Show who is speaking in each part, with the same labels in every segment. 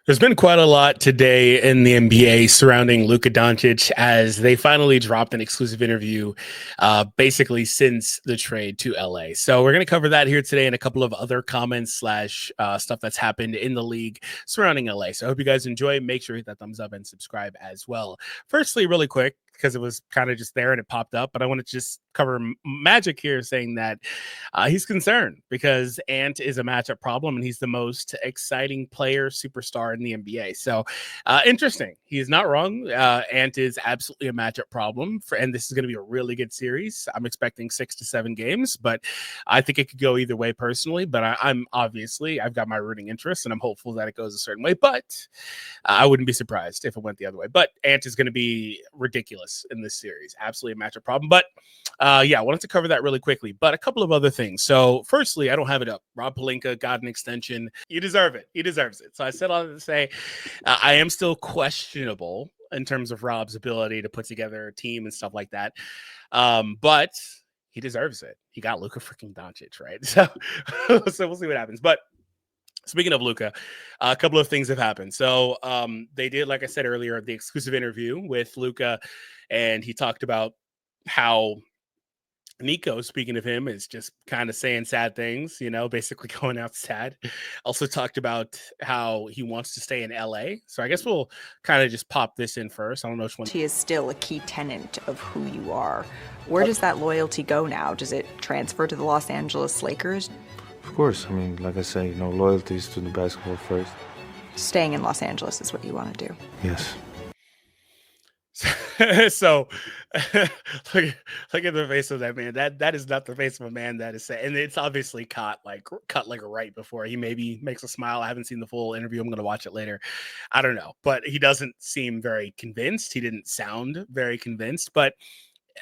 Speaker 1: There's been quite a lot today in the NBA surrounding Luka Doncic as they finally dropped an exclusive interview, basically since the trade to LA. So we're going to cover that here today and a couple of other comments slash stuff that's happened in the league surrounding LA. So I hope you guys enjoy. Make sure you hit that thumbs up and subscribe as well. Firstly, really quick, because it was kind of just there and it popped up, but I wanted to just cover Magic here saying that he's concerned because Ant is a matchup problem and he's the most exciting player superstar in the NBA. So interesting. He's not wrong. Ant is absolutely a matchup problem and this is going to be a really good series. I'm expecting 6 to 7 games, but I think it could go either way personally. But I've got my rooting interest and I'm hopeful that it goes a certain way. But I wouldn't be surprised if it went the other way. But Ant is going to be ridiculous in this series. Absolutely a matchup problem. But I wanted to cover that really quickly. But a couple of other things. So firstly, I don't have it up. Rob Pelinka got an extension. You deserve it. He deserves it. So I said all that to say I am still questionable in terms of Rob's ability to put together a team and stuff like that. But he deserves it. He got Luka freaking Doncic, right? So we'll see what happens. But speaking of Luka, a couple of things have happened. So they did, like I said earlier, the exclusive interview with Luka, and he talked about how Nico, speaking of him, is just kind of saying sad things, basically going out sad. Also talked about how he wants to stay in LA. So I guess we'll kind of just pop this in first. I don't know which one.
Speaker 2: He is still a key tenet of who you are. Where does that loyalty go now? Does it transfer to the Los Angeles Lakers?
Speaker 3: Of course. I mean, like I say, loyalty is to the basketball first.
Speaker 2: Staying in Los Angeles is what you want to do.
Speaker 3: Yes.
Speaker 1: So look at the face of that man. That is not the face of a man that is sad. And it's obviously cut like right before. He maybe makes a smile. I haven't seen the full interview. I'm going to watch it later. I don't know. But he doesn't seem very convinced. He didn't sound very convinced. But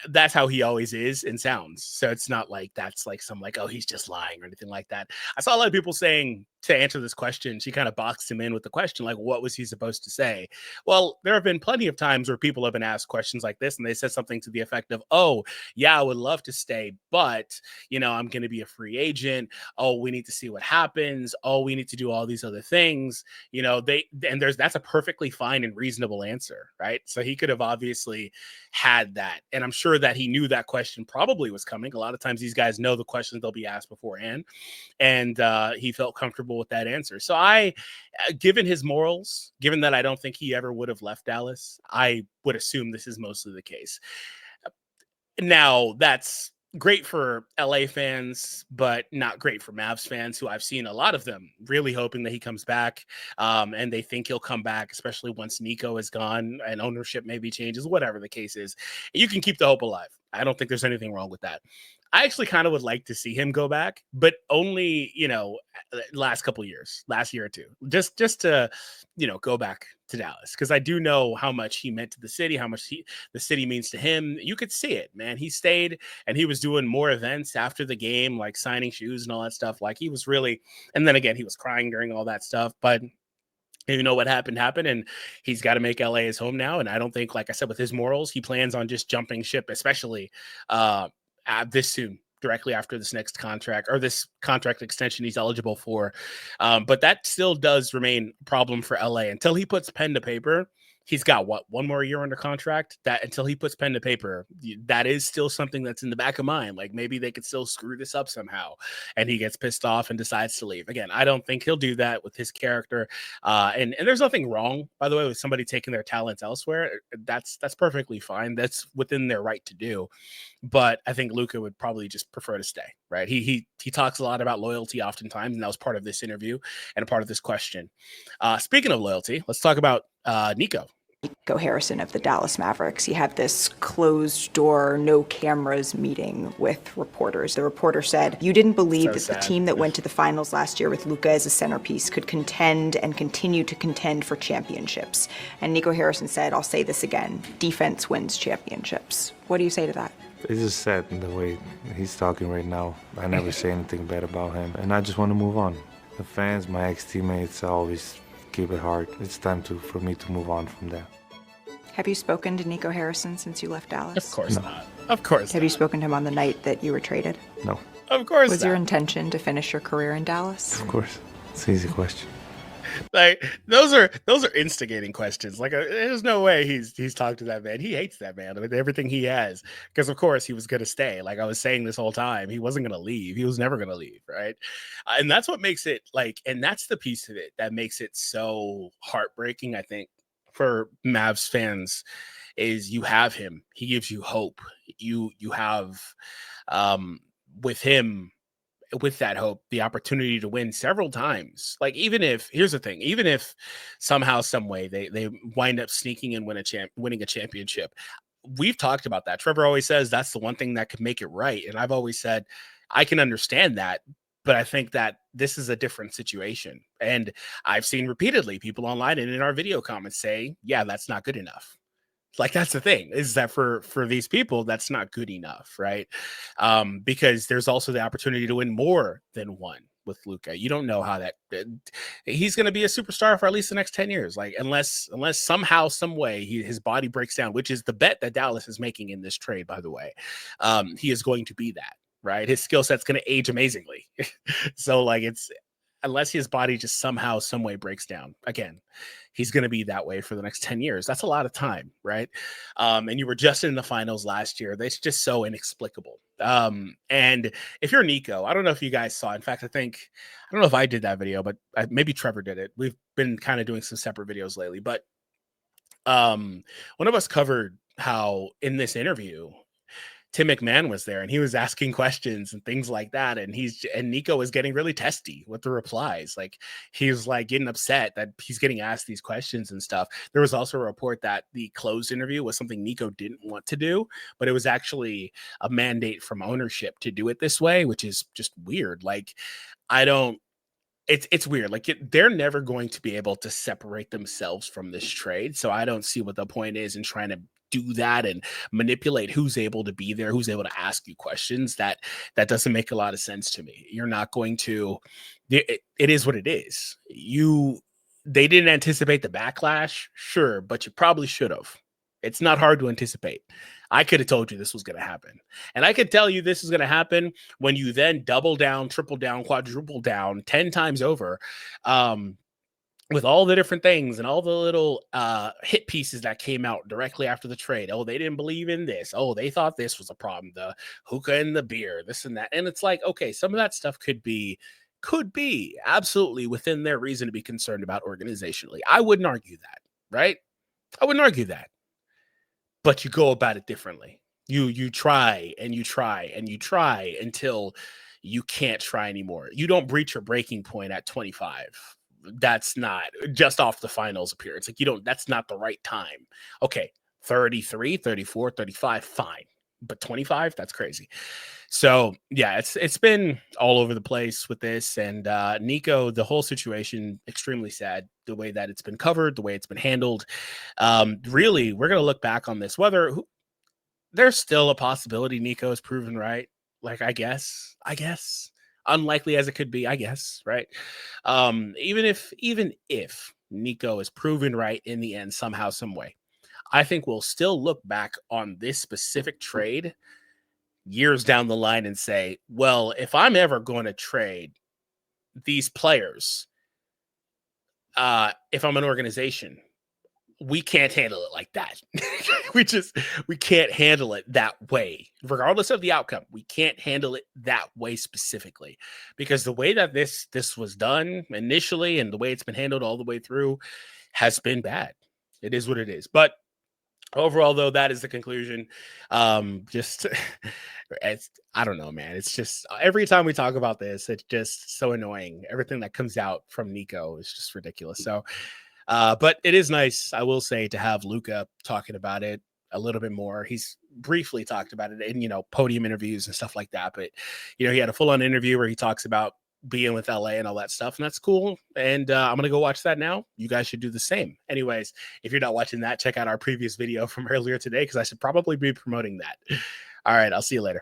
Speaker 1: that's how he always is and sounds. So it's not like that's like some like, oh, he's just lying or anything like that. I saw a lot of people saying to answer this question, she kind of boxed him in with the question, like, what was he supposed to say? Well, there have been plenty of times where people have been asked questions like this and they said something to the effect of, oh, yeah, I would love to stay, but, I'm going to be a free agent. Oh, we need to see what happens. Oh, we need to do all these other things. That's a perfectly fine and reasonable answer, right? So he could have obviously had that. And I'm sure that he knew that question probably was coming. A lot of times these guys know the questions they'll be asked beforehand. And he felt comfortable with that answer. So given his morals, given that I don't think he ever would have left Dallas, I would assume this is mostly the case. Now, that's great for LA fans, but not great for Mavs fans, who I've seen a lot of them really hoping that he comes back. And they think he'll come back, especially once Nico is gone and ownership maybe changes, whatever the case is. You can keep the hope alive. I don't think there's anything wrong with that. I actually kind of would like to see him go back, but only, last couple of years, last year or two, just to, go back to Dallas. Cause I do know how much he meant to the city, how much the city means to him. You could see it, man. He stayed and he was doing more events after the game, like signing shoes and all that stuff. Like he was really, and then again, he was crying during all that stuff, but what happened, and he's got to make LA his home now. And I don't think, like I said, with his morals, he plans on just jumping ship, especially this soon, directly after this next contract or this contract extension he's eligible for. But that still does remain a problem for LA until he puts pen to paper. He's got one more year under contract. That until he puts pen to paper, that is still something that's in the back of mind. Like maybe they could still screw this up somehow, and he gets pissed off and decides to leave. Again, I don't think he'll do that with his character. And there's nothing wrong, by the way, with somebody taking their talents elsewhere. That's perfectly fine. That's within their right to do. But I think Luka would probably just prefer to stay. Right? He talks a lot about loyalty oftentimes, and that was part of this interview and a part of this question. Speaking of loyalty, let's talk about Nico.
Speaker 2: Nico Harrison of the Dallas Mavericks. He had this closed door, no cameras meeting with reporters. The reporter said, you didn't believe that the team that went to the finals last year with Luka as a centerpiece could contend and continue to contend for championships. And Nico Harrison said, I'll say this again, defense wins championships. What do you say to that?
Speaker 3: It's just sad in the way he's talking right now. I never say anything bad about him, and I just want to move on. The fans, my ex-teammates, always keep it hard. It's time for me to move on from there.
Speaker 2: Have you spoken to Nico Harrison since you left Dallas?
Speaker 1: Of course not. Of course
Speaker 2: Have you spoken to him on the night that you were traded?
Speaker 3: No.
Speaker 1: Of course
Speaker 2: Was your intention to finish your career in Dallas?
Speaker 3: Of course. It's an easy question.
Speaker 1: Like those are instigating questions. Like there's no way he's talked to that man. He hates that man with everything he has because of course he was going to stay. Like I was saying this whole time, he wasn't going to leave. He was never going to leave, right? And that's what makes it like, and that's the piece of it that makes it so heartbreaking. I think for Mavs fans is you have him. He gives you hope. You have with him with that hope, the opportunity to win several times. Like even if here's the thing, even if somehow, some way they wind up sneaking and winning a championship, we've talked about that. Trevor always says that's the one thing that could make it right, and I've always said I can understand that, but I think that this is a different situation. And I've seen repeatedly people online and in our video comments say, "Yeah, that's not good enough." Like that's the thing is that for these people that's not good enough, right? Because there's also the opportunity to win more than one with Luka. You don't know how that he's going to be a superstar for at least the next 10 years, like unless somehow some way his body breaks down, which is the bet that Dallas is making in this trade, by the way. He is going to be that, right? His skill set's going to age amazingly. So like it's unless his body just somehow, some way breaks down again, he's going to be that way for the next 10 years. That's a lot of time, right? And you were just in the finals last year. That's just so inexplicable. And if you're Nico, I don't know if you guys saw, in fact, I don't know if I did that video, but maybe Trevor did it. We've been kind of doing some separate videos lately, but one of us covered how in this interview, Tim McMahon was there and he was asking questions and things like that. And Nico was getting really testy with the replies. Like he was like getting upset that he's getting asked these questions and stuff. There was also a report that the closed interview was something Nico didn't want to do, but it was actually a mandate from ownership to do it this way, which is just weird. Like I don't, it's weird. Like they're never going to be able to separate themselves from this trade. So I don't see what the point is in trying to do that and manipulate who's able to be there, who's able to ask you questions. That doesn't make a lot of sense to me. You're not going to. It is what it is. They didn't anticipate the backlash, sure, but you probably should have. It's not hard to anticipate. I could have told you this was going to happen. And I could tell you this is going to happen when you then double down, triple down, quadruple down 10 times over with all the different things and all the little hit pieces that came out directly after the trade. Oh, they didn't believe in this. Oh, they thought this was a problem. The hookah and the beer, this and that. And it's like, okay, some of that stuff could be absolutely within their reason to be concerned about organizationally. I wouldn't argue that, right? I wouldn't argue that. But you go about it differently. You try and you try and you try until you can't try anymore. You don't breach your breaking point at 25. That's not just off the finals appearance. Like that's not the right time. Okay, 33, 34, 35, fine. But 25, that's crazy. So yeah, it's been all over the place with this. And Nico, the whole situation, extremely sad, the way that it's been covered, the way it's been handled. Really, we're going to look back on this, there's still a possibility Nico is proven right. Like, I guess, unlikely as it could be, I guess, right? Even if Nico is proven right in the end, somehow, some way, I think we'll still look back on this specific trade years down the line and say, well, if I'm ever going to trade these players, if I'm an organization, we can't handle it like that. we can't handle it that way, regardless of the outcome. We can't handle it that way specifically, because the way that this was done initially and the way it's been handled all the way through has been bad. It is what it is. But overall, though, that is the conclusion. Just I don't know, man. It's just every time we talk about this, it's just so annoying. Everything that comes out from Nico is just ridiculous. So but it is nice, I will say, to have Luka talking about it a little bit more. He's briefly talked about it in, podium interviews and stuff like that. But, he had a full-on interview where he talks about being with LA and all that stuff. And that's cool. And I'm going to go watch that now. You guys should do the same. Anyways, if you're not watching that, check out our previous video from earlier today, because I should probably be promoting that. All right. I'll see you later.